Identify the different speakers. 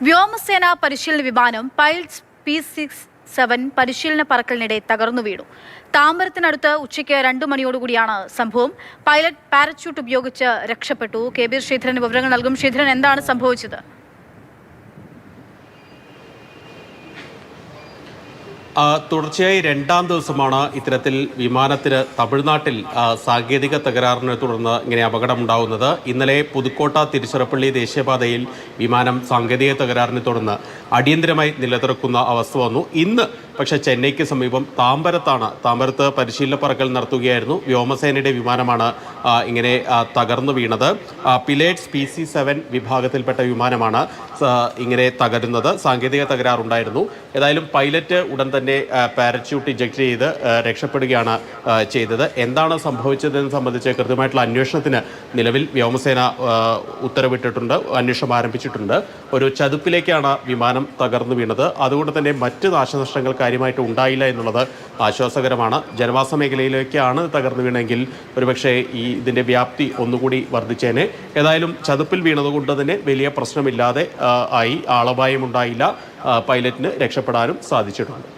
Speaker 1: വ്യോമസേന പരിശീലന വിമാനം പൈലറ്റ്സ് P-67 പരിശീലന പറക്കലിനിടെ തകർന്നു വീണു. താമ്പരത്തിനടുത്ത് ഉച്ചയ്ക്ക് 2 മണിയോടുകൂടിയാണ് സംഭവം. പൈലറ്റ് പാരച്യൂട്ട് ഉപയോഗിച്ച് രക്ഷപ്പെട്ടു. KB ശ്രീധരൻ വിവരങ്ങൾ നൽകും. ശ്രീധരൻ, എന്താണ് സംഭവിച്ചത്?
Speaker 2: തുടർച്ചയായി രണ്ടാം ദിവസമാണ് ഇത്തരത്തിൽ വിമാനത്തിന് തമിഴ്നാട്ടിൽ സാങ്കേതിക തകരാറിനെ തുടർന്ന് ഇങ്ങനെ അപകടമുണ്ടാകുന്നത്. ഇന്നലെ പുതുക്കോട്ട തിരുച്ചിറപ്പള്ളി ദേശീയപാതയിൽ വിമാനം സാങ്കേതിക തകരാറിനെ തുടർന്ന് അടിയന്തരമായി നിലനിർത്തുന്ന അവസ്ഥ വന്നു. ഇന്ന് പക്ഷേ ചെന്നൈക്ക് സമീപം താമ്പരത്ത് പരിശീലന പറക്കൽ നടത്തുകയായിരുന്നു. വ്യോമസേനയുടെ വിമാനമാണ് ഇങ്ങനെ തകർന്നു വീണത്. പിലേറ്റ്സ് PC-7 വിഭാഗത്തിൽപ്പെട്ട വിമാനമാണ് ഇങ്ങനെ തകരുന്നത്. സാങ്കേതിക തകരാറുണ്ടായിരുന്നു. ഏതായാലും പൈലറ്റ് ഉടൻ തന്നെ പാരച്യൂട്ട് ഇജക്ട് ചെയ്ത് രക്ഷപ്പെടുകയാണ് ചെയ്തത്. എന്താണ് സംഭവിച്ചതെന്ന് സംബന്ധിച്ച് കൃത്യമായിട്ടുള്ള അന്വേഷണത്തിന് നിലവിൽ വ്യോമസേന ഉത്തരവിട്ടിട്ടുണ്ട്, അന്വേഷണം ആരംഭിച്ചിട്ടുണ്ട്. ഒരു ചതുപ്പിലേക്കാണ് വിമാനം തകർന്നു വീണത്. അതുകൊണ്ട് തന്നെ മറ്റ് നാശനഷ്ടങ്ങൾ കാര്യമായിട്ട് ഉണ്ടായില്ല എന്നുള്ളത് ആശ്വാസകരമാണ്. ജനവാസ മേഖലയിലേക്കാണ് തകർന്നു വീണെങ്കിൽ ഒരുപക്ഷെ ഇതിൻ്റെ വ്യാപ്തി ഒന്നുകൂടി വർദ്ധിച്ചേനെ. ഏതായാലും ചതുപ്പിൽ വീണതുകൊണ്ട് തന്നെ വലിയ പ്രശ്നമില്ലാതെ ആയി, ആളപായം ഉണ്ടായില്ല. പൈലറ്റിന് രക്ഷപ്പെടാനും സാധിച്ചിട്ടുണ്ട്.